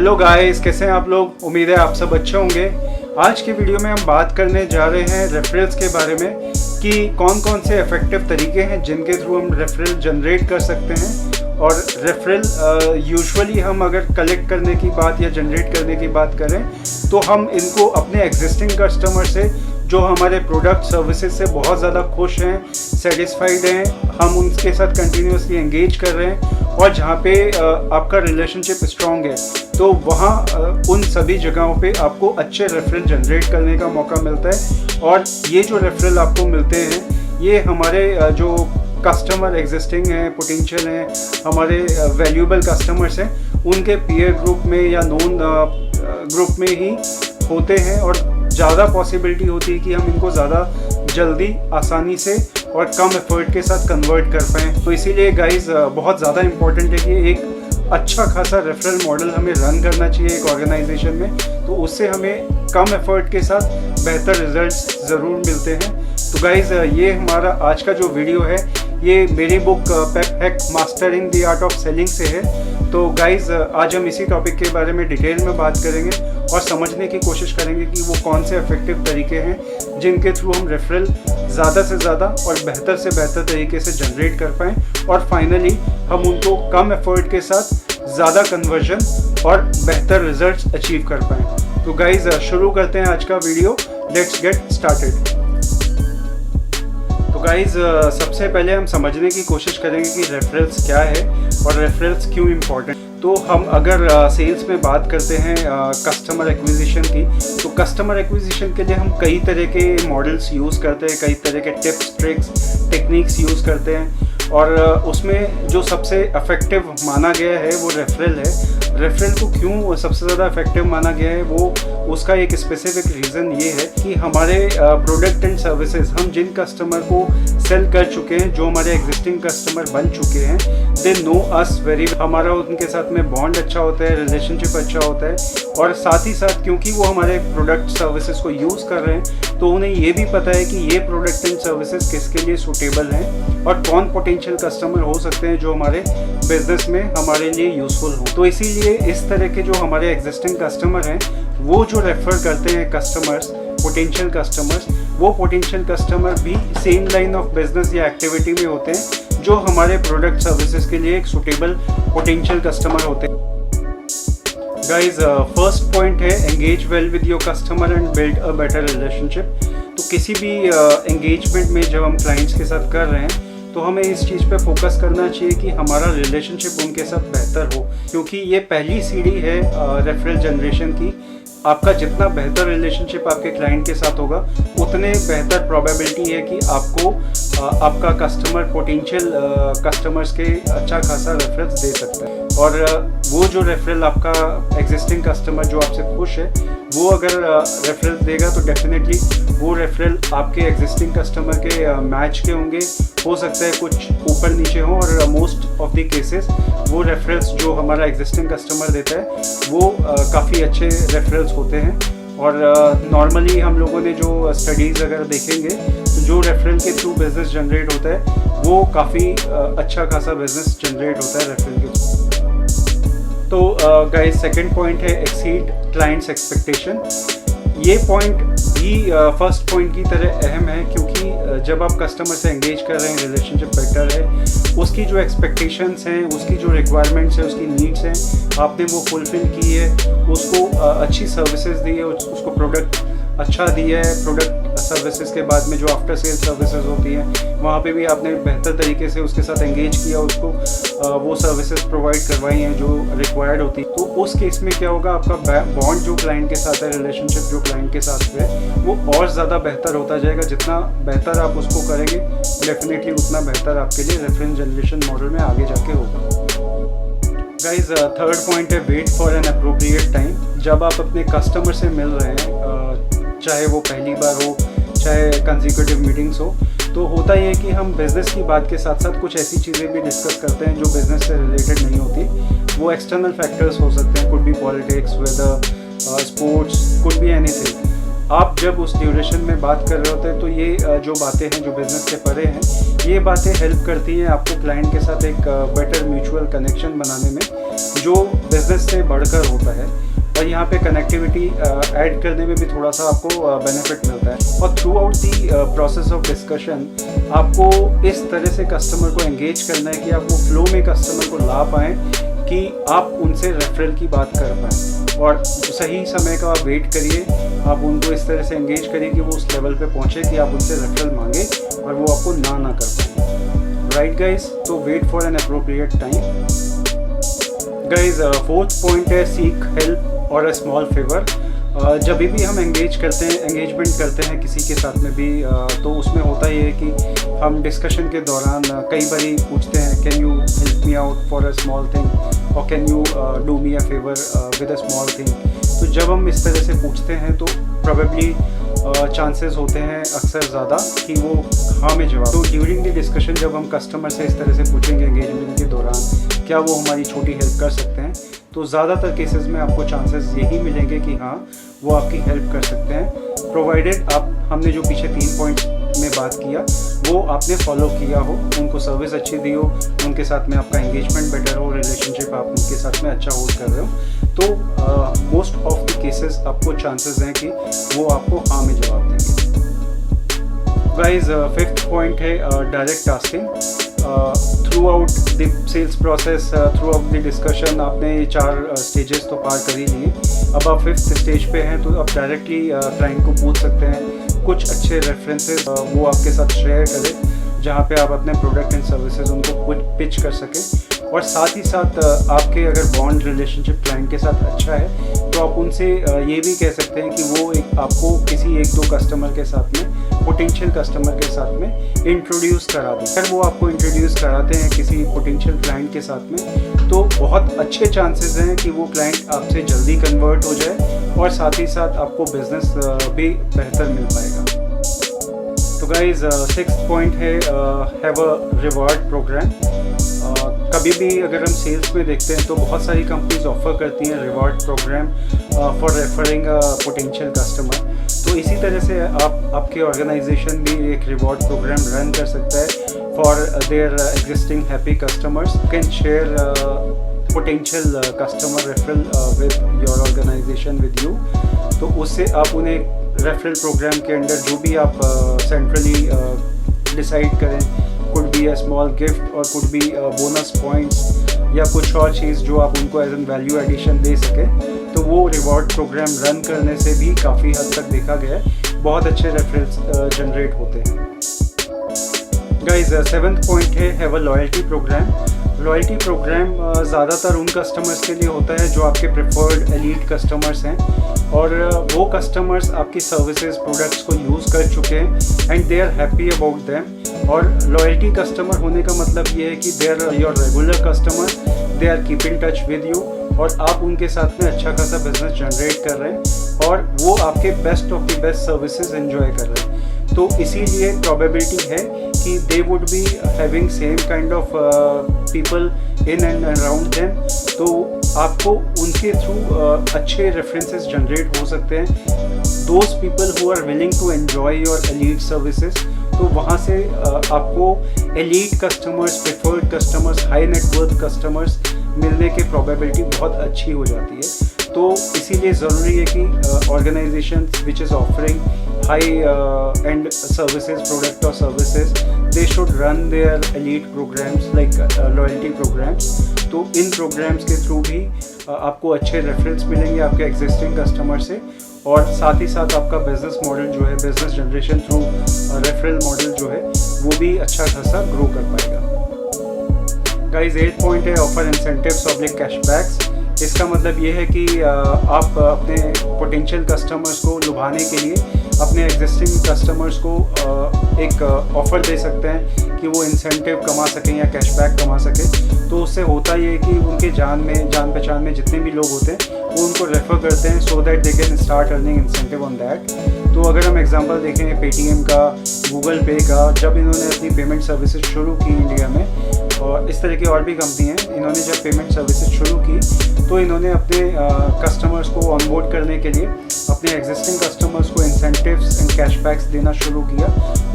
Hello guys, कैसे हैं आप लोग। उम्मीद है आप सब अच्छे होंगे। आज की वीडियो में हम बात करने जा रहे हैं रेफरल्स के बारे में कि कौन कौन से इफ़ेक्टिव तरीके हैं जिनके थ्रू हम रेफरल जनरेट कर सकते हैं। और रेफरल यूजुअली हम अगर कलेक्ट करने की बात या जनरेट करने की बात करें तो हम इनको अपने एग्जिस्टिंग कस्टमर से जो हमारे प्रोडक्ट सर्विसेज से बहुत ज़्यादा खुश हैं, सेटिस्फाइड हैं, हम उनके साथ कंटिन्यूसली एंगेज कर रहे हैं और जहाँ पे आपका रिलेशनशिप स्ट्रॉन्ग है तो वहाँ उन सभी जगहों पे आपको अच्छे रेफरल जनरेट करने का मौका मिलता है। और ये जो रेफरल आपको मिलते हैं ये हमारे जो कस्टमर एग्जिस्टिंग हैं, पोटेंशियल हैं, हमारे वैल्यूएबल कस्टमर्स हैं, उनके पीयर ग्रुप में या नोन ग्रुप में ही होते हैं और ज़्यादा पॉसिबिलिटी होती है कि हम इनको ज़्यादा जल्दी, आसानी से और कम एफर्ट के साथ कन्वर्ट कर पाएँ। तो इसीलिए गाइस बहुत ज़्यादा इम्पोर्टेंट है कि एक अच्छा खासा रेफरल मॉडल हमें रन करना चाहिए एक ऑर्गेनाइजेशन में, तो उससे हमें कम एफर्ट के साथ बेहतर रिजल्ट्स ज़रूर मिलते हैं। तो गाइस ये हमारा आज का जो वीडियो है ये मेरी book Pep Hack Mastering the Art of Selling से है। तो गाइस आज हम इसी टॉपिक के बारे में डिटेल में बात करेंगे और समझने की कोशिश करेंगे कि वो कौन से इफेक्टिव तरीके हैं जिनके थ्रू हम रेफरल ज़्यादा से ज़्यादा और बेहतर से बेहतर तरीके से जनरेट कर पाएँ और फाइनली हम उनको कम एफर्ट के साथ ज़्यादा कन्वर्जन और बेहतर रिजल्ट्स अचीव कर पाएँ। तो गाइस शुरू करते हैं आज का वीडियो। Let's get started. तो गाइस सबसे पहले हम समझने की कोशिश करेंगे कि रेफरल्स क्या है और रेफरल्स क्यों इम्पोर्टेंट। तो हम अगर सेल्स में बात करते हैं कस्टमर एक्विजिशन की, तो कस्टमर एक्विजिशन के लिए हम कई तरह के मॉडल्स यूज़ करते हैं, कई तरह के टिप्स, ट्रिक्स, टेक्निक्स यूज़ करते हैं और उसमें जो सबसे इफ़ेक्टिव माना गया है वो रेफरल है। रेफरल को क्यों सबसे ज़्यादा इफेक्टिव माना गया है वो उसका एक स्पेसिफिक रीज़न ये है कि हमारे प्रोडक्ट एंड सर्विसेज हम जिन कस्टमर को सेल कर चुके हैं, जो हमारे एग्जिस्टिंग कस्टमर बन चुके हैं, दे नो अस वेरी, हमारा उनके साथ में बॉन्ड अच्छा होता है, रिलेशनशिप अच्छा होता है और साथ ही साथ क्योंकि वो हमारे प्रोडक्ट सर्विसेज को यूज़ कर रहे हैं तो उन्हें ये भी पता है कि ये प्रोडक्ट एंड सर्विसेज किसके लिए सूटेबल हैं और कौन पोटेंशियल कस्टमर हो सकते हैं जो हमारे बिजनेस में हमारे लिए यूज़फुल हो। तो इसीलिए इस तरह के जो हमारे एग्जिस्टिंग कस्टमर हैं वो जो रेफ़र करते हैं कस्टमर्स, पोटेंशियल कस्टमर्स, वो पोटेंशियल कस्टमर भी सेम लाइन ऑफ बिजनेस या एक्टिविटी में होते हैं जो हमारे प्रोडक्ट सर्विसेज के लिए एक सूटेबल पोटेंशियल कस्टमर होते हैं। गाइज फर्स्ट पॉइंट है engage well with your customer and build a better relationship. तो किसी भी एंगेजमेंट में जब हम क्लाइंट्स के साथ कर रहे हैं तो हमें इस चीज़ पे फोकस करना चाहिए कि हमारा रिलेशनशिप उनके साथ बेहतर हो, क्योंकि ये पहली सीढ़ी है रेफरल जनरेशन की। आपका जितना बेहतर रिलेशनशिप आपके क्लाइंट के साथ होगा उतने बेहतर प्रोबेबिलिटी है कि आपको आपका कस्टमर पोटेंशियल कस्टमर्स के अच्छा खासा रेफरेंस दे सकता है। और वो जो रेफरल आपका एग्जिस्टिंग कस्टमर जो आपसे खुश है वो अगर रेफरल देगा तो डेफिनेटली वो रेफरल आपके एग्जिस्टिंग कस्टमर के मैच के होंगे, हो सकता है कुछ ऊपर नीचे हो और मोस्ट ऑफ द केसेस वो रेफरल्स जो हमारा एग्जिस्टिंग कस्टमर देता है वो काफ़ी अच्छे रेफरल्स होते हैं। और नॉर्मली हम लोगों ने जो स्टडीज़ अगर देखेंगे तो जो रेफरल के थ्रू बिजनेस जनरेट होता है वो काफ़ी अच्छा खासा बिजनेस जनरेट होता है रेफरल के थ्रू। तो गाइस सेकंड पॉइंट है एक्सीड क्लाइंट्स एक्सपेक्टेशन। ये पॉइंट भी फर्स्ट पॉइंट की तरह अहम है, क्योंकि जब आप कस्टमर से एंगेज कर रहे हैं, रिलेशनशिप बेटर है, उसकी जो एक्सपेक्टेशंस हैं, उसकी जो रिक्वायरमेंट्स हैं, उसकी नीड्स हैं, आपने वो फुलफिल की है, उसको अच्छी सर्विसेज दी है, उसको प्रोडक्ट अच्छा दिया है। प्रोडक्ट सर्विसेज के बाद में जो आफ्टर सेल सर्विसेज होती हैं वहाँ पे भी आपने बेहतर तरीके से उसके साथ एंगेज किया, उसको वो सर्विसेज प्रोवाइड करवाई हैं जो रिक्वायर्ड होती है। तो उस केस में क्या होगा, आपका बॉन्ड जो क्लाइंट के साथ है, रिलेशनशिप जो क्लाइंट के साथ है वो और ज़्यादा बेहतर होता जाएगा। जितना बेहतर आप उसको करेंगे डेफिनेटली उतना बेहतर आपके लिए रेफरेंस जनरेशन मॉडल में आगे जाके होगा। गाइज थर्ड पॉइंट है wait for an appropriate time. जब आप अपने कस्टमर से मिल रहे हैं, चाहे वो पहली बार हो चाहे कंसेक्यूटिव मीटिंग्स हो, तो होता ही है कि हम बिज़नेस की बात के साथ साथ कुछ ऐसी चीज़ें भी डिस्कस करते हैं जो बिज़नेस से रिलेटेड नहीं होती। वो एक्सटर्नल फैक्टर्स हो सकते हैं, could be politics, weather, sports, could be anything. आप जब उस ड्यूरेशन में बात कर रहे होते हैं तो ये जो बातें हैं जो बिज़नेस से परे हैं, ये बातें हेल्प करती हैं आपको क्लाइंट के साथ एक बेटर म्यूचुअल कनेक्शन बनाने में, जो बिज़नेस से बढ़कर होता है। और यहाँ पे कनेक्टिविटी ऐड करने में भी थोड़ा सा आपको बेनिफिट मिलता है। और through out the process of discussion आपको इस तरह से कस्टमर को एंगेज करना है कि आप वो फ्लो में कस्टमर को ला पाएँ कि आप उनसे रेफरल की बात कर पाएँ, और सही समय का आप वेट करिए, आप उनको इस तरह से एंगेज करिए कि वो उस लेवल पे पहुँचे कि आप उनसे रेफरल मांगे और वो आपको ना कर पाएँ। राइट गाइज, तो wait for an appropriate time. Guys, fourth point है सीक हेल्प और अ स्मॉल फेवर। जब भी हम एंगेजमेंट करते हैं किसी के साथ में भी, तो उसमें होता ये है कि हम डिस्कशन के दौरान कई बारी पूछते हैं can you help me out for a small thing और can you do me a favour with a small thing. तो जब हम इस तरह से पूछते हैं तो प्रोबेबली चांसेस होते हैं अक्सर ज़्यादा कि वो हाँ में जवाब। तो ड्यूरिंग द डिस्कशन जब हम कस्टमर से इस तरह से पूछेंगे एंगेजमेंट के दौरान क्या वो हमारी छोटी हेल्प कर सकते हैं, तो ज़्यादातर केसेस में आपको चांसेस यही मिलेंगे कि हाँ वो आपकी हेल्प कर सकते हैं, प्रोवाइडेड हमने जो पीछे 3 पॉइंट्स में बात किया वो आपने फॉलो किया हो, उनको सर्विस अच्छी दी हो, उनके साथ में आपका एंगेजमेंट बेटर हो, रिलेशनशिप आप उनके साथ में अच्छा होल्ड कर रहे हो, तो मोस्ट ऑफ द केसेस आपको चांसेस हैं कि वो आपको हाँ में जवाब देंगे। गाइज, फिफ्थ पॉइंट है direct tasking. Throughout the sales process, throughout the discussion आपने 4 स्टेजेस तो पार कर ही लिए। अब आप 5th स्टेज पे हैं तो आप डायरेक्टली क्लाइंट को पूछ सकते हैं कुछ अच्छे रेफरेंसेस वो आपके साथ शेयर करें, जहाँ पे आप अपने प्रोडक्ट एंड सर्विसेज उनको पिच कर सकें। और साथ ही साथ आपके अगर बॉन्ड रिलेशनशिप क्लाइंट के साथ अच्छा है तो आप उनसे ये भी कह सकते हैं कि वो आपको किसी 1-2 कस्टमर के साथ में, पोटेंशियल कस्टमर के साथ में इंट्रोड्यूस करा दें। अगर वो आपको इंट्रोड्यूस कराते हैं किसी पोटेंशियल क्लाइंट के साथ में तो बहुत अच्छे चांसेस हैं कि वो क्लाइंट आपसे जल्दी कन्वर्ट हो जाए और साथ ही साथ आपको बिजनेस भी बेहतर मिल पाएगा। तो गाइज, 6th पॉइंट है हैव अ रिवॉर्ड प्रोग्राम। कभी भी अगर हम सेल्स में देखते हैं तो बहुत सारी कंपनीज ऑफर करती हैं reward program for referring a potential customer. तो इसी तरह से आपके ऑर्गेनाइजेशन भी एक रिवॉर्ड प्रोग्राम रन कर सकता है for their existing happy customers. You can share potential customer referral with your organization with you. तो उससे आप उन्हें रेफरल प्रोग्राम के अंडर जो भी आप सेंट्रली डिसाइड करें, could be a small gift और कुड बी बोनस पॉइंट्स या कुछ और चीज़ जो आप उनको एज एन वैल्यू एडिशन दे सकें, तो वो रिवॉर्ड प्रोग्राम रन करने से भी काफ़ी हद तक देखा गया है बहुत अच्छे रेफरल्स जनरेट होते हैं। गाइज, 7th पॉइंट है have a loyalty program. Loyalty program ज़्यादातर उन कस्टमर्स के लिए होता है जो आपके प्रेफर्ड एलीट कस्टमर्स हैं और वो कस्टमर्स आपकी सर्विसेज प्रोडक्ट्स को यूज़ कर चुके हैं and they are happy about them. और लॉयल्टी कस्टमर होने का मतलब ये है कि they are your regular customer, they are keep in touch with you और आप उनके साथ में अच्छा खासा बिजनेस जनरेट कर रहे हैं और वो आपके best of the best services enjoy कर रहे हैं। तो इसीलिए प्रोबेबिलिटी है कि they would be having same kind of people in and around them. तो आपको उनके थ्रू अच्छे रेफरेंसेस जनरेट हो सकते हैं, those people who are willing to enjoy your elite services. तो वहाँ से आपको elite customers, preferred customers, high net worth customers मिलने की प्रोबेबिलिटी बहुत अच्छी हो जाती है। तो इसीलिए ज़रूरी है कि organisation which is offering high end services, product और services, they should run their elite programmes like loyalty programmes. तो इन प्रोग्राम्स के थ्रू भी आपको अच्छे रेफरेंस मिलेंगे आपके एग्जिस्टिंग कस्टमर से और साथ ही साथ आपका बिजनेस मॉडल जो है, business generation through referral model जो है वो भी अच्छा खासा ग्रो कर पाएगा। गाइज, 8th पॉइंट है ऑफर इंसेंटिव्स ऑब्लिक कैशबैक्स। इसका मतलब ये है कि आप अपने पोटेंशियल कस्टमर्स को लुभाने के लिए अपने एग्जिस्टिंग कस्टमर्स को एक ऑफ़र दे सकते हैं कि वो इंसेंटिव कमा सकें या कैशबैक कमा सकें। तो उससे होता ये है कि उनके जान पहचान में जितने भी लोग होते हैं वो उनको रेफ़र करते हैं so that they can start earning incentive on that. तो अगर हम एग्जांपल देखें पेटीएम का, गूगल पे का, जब इन्होंने अपनी पेमेंट सर्विसेज शुरू की इंडिया में, और इस तरह की और भी कंपनी हैं, इन्होंने जब पेमेंट सर्विसेज शुरू की तो इन्होंने अपने कस्टमर्स को ऑनबोर्ड करने के लिए अपने एग्जिस्टिंग कस्टमर्स को इंसेंटिव्स एंड कैशबैक्स देना शुरू किया।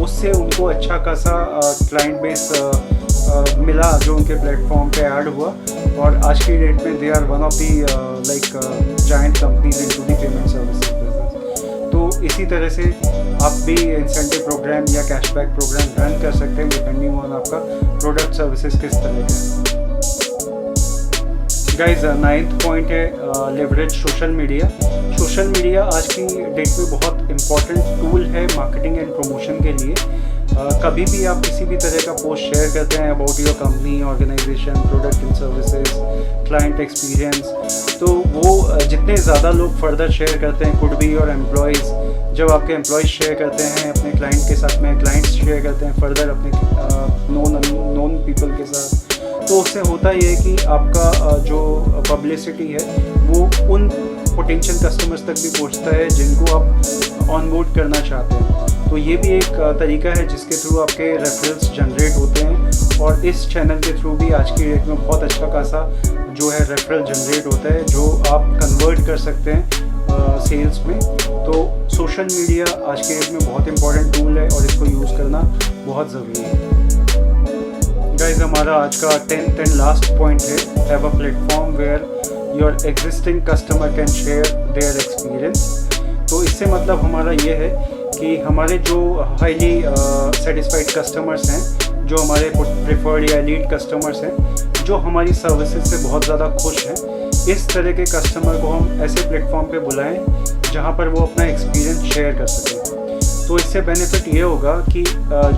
उससे उनको अच्छा खासा क्लाइंट बेस मिला जो उनके प्लेटफॉर्म पे ऐड हुआ, और आज की डेट में they are one of the giant companies into the payment services business. तो इसी तरह से आप भी इंसेंटिव प्रोग्राम या कैशबैक प्रोग्राम रन कर सकते हैं डिपेंडिंग ऑन आपका प्रोडक्ट सर्विसेज किस तरह के। गाइज 9th पॉइंट है leverage social media. Social media आज की डेट में बहुत इंपॉर्टेंट टूल है मार्केटिंग एंड प्रमोशन के लिए। कभी भी आप किसी भी तरह का पोस्ट शेयर करते हैं about your company, organization, product and services, client experience, तो वो जितने ज़्यादा लोग फर्दर शेयर करते हैं, कुड बी और एम्प्लॉयज़, जब आपके एम्प्लॉयज़ शेयर करते हैं अपने क्लाइंट के साथ में, क्लाइंट्स शेयर करते हैं फर्दर अपने नॉन पीपल के साथ, तो उससे होता ये है कि आपका जो पब्लिसिटी है वो उन पोटेंशियल कस्टमर्स तक भी पहुंचता है जिनको आप ऑनबोर्ड करना चाहते हैं। तो ये भी एक तरीका है जिसके थ्रू आपके रेफरल्स जनरेट होते हैं, और इस चैनल के थ्रू भी आज की डेट में बहुत अच्छा खासा जो है रेफरल जनरेट होता है जो आप कन्वर्ट कर सकते हैं सेल्स में। तो सोशल मीडिया आज की डेट में बहुत इंपॉर्टेंट टूल है और इसको यूज़ करना बहुत ज़रूरी है। गाइज हमारा आज का 10th एंड लास्ट पॉइंट है have a platform where your existing customer can share their experience. तो इससे मतलब हमारा ये है कि हमारे जो हाईली सेटिस्फाइड कस्टमर्स हैं, जो हमारे प्रेफर्ड या लीड कस्टमर्स हैं, जो हमारी सर्विसेज से बहुत ज़्यादा खुश हैं, इस तरह के कस्टमर को हम ऐसे प्लेटफॉर्म पे बुलाएं जहां पर वो अपना एक्सपीरियंस शेयर कर सकें। तो इससे बेनिफिट ये होगा कि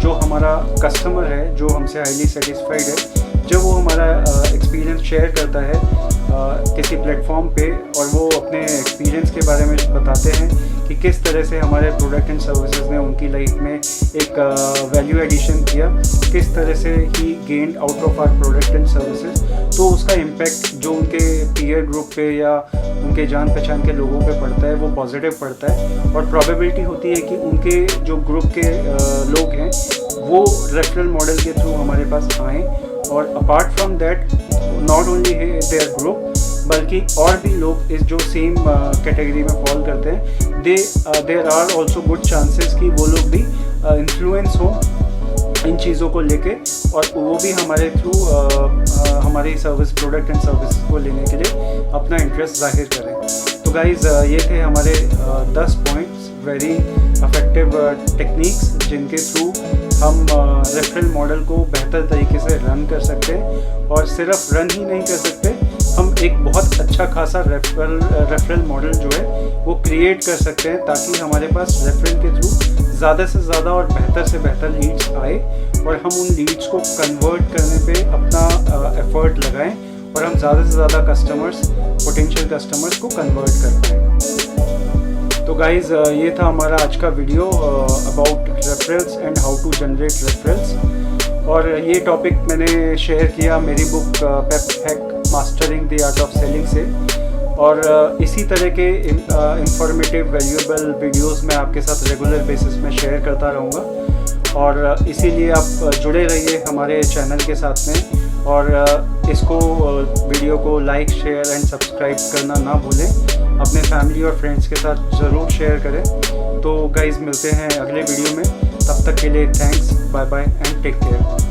जो हमारा कस्टमर है जो हमसे हाईली सेटिस्फाइड है, जब वो हमारा एक्सपीरियंस शेयर करता है किसी प्लेटफॉर्म पे और वो अपने एक्सपीरियंस के बारे में बताते हैं कि किस तरह से हमारे प्रोडक्ट एंड सर्विसेज ने उनकी लाइफ में एक वैल्यू एडिशन किया, किस तरह से ही gained out of our product and services, तो उसका इम्पैक्ट जो उनके पीयर ग्रुप पे या उनके जान पहचान के लोगों पे पड़ता है वो पॉजिटिव पड़ता है, और प्रोबेबिलिटी होती है कि उनके जो ग्रुप के लोग हैं वो रेफरल मॉडल के थ्रू हमारे पास आएँ, और apart from that not only है देयर ग्रुप बल्कि और भी लोग इस जो सेम कैटेगरी में फॉल करते हैं, there are also good chances कि वो लोग भी इन्फ्लुएंस हो इन चीज़ों को लेके, और वो भी हमारे थ्रू हमारी सर्विस प्रोडक्ट एंड सर्विस को लेने के लिए अपना इंटरेस्ट जाहिर करें। तो गाइज़ ये थे हमारे 10 पॉइंट्स, वेरी इफेक्टिव टेक्निक्स जिनके थ्रू हम रेफरल मॉडल को बेहतर तरीके से रन कर सकते हैं, और सिर्फ रन ही नहीं कर सकते, हम एक बहुत अच्छा खासा रेफरल मॉडल जो है वो क्रिएट कर सकते हैं ताकि हमारे पास रेफरल के थ्रू ज़्यादा से ज़्यादा और बेहतर से बेहतर लीड्स आए, और हम उन लीड्स को कन्वर्ट करने पे अपना एफर्ट लगाएं, और हम ज़्यादा से ज़्यादा कस्टमर्स, पोटेंशियल कस्टमर्स को कन्वर्ट कर पाएँ। तो गाइज़ ये था हमारा आज का video about referrals and how to generate referrals, और ये टॉपिक मैंने शेयर किया मेरी book Pep Hack Mastering the Art of Selling से, और इसी तरह के इंफॉर्मेटिव वैल्यूएबल वीडियोस मैं आपके साथ रेगुलर बेसिस में शेयर करता रहूँगा, और इसीलिए आप जुड़े रहिए हमारे चैनल के साथ में, और इसको वीडियो को लाइक, शेयर एंड सब्सक्राइब करना ना भूलें, अपने फैमिली और फ्रेंड्स के साथ ज़रूर शेयर करें। तो गाइज़ मिलते हैं अगले वीडियो में, तब तक के लिए thanks, bye bye and take care.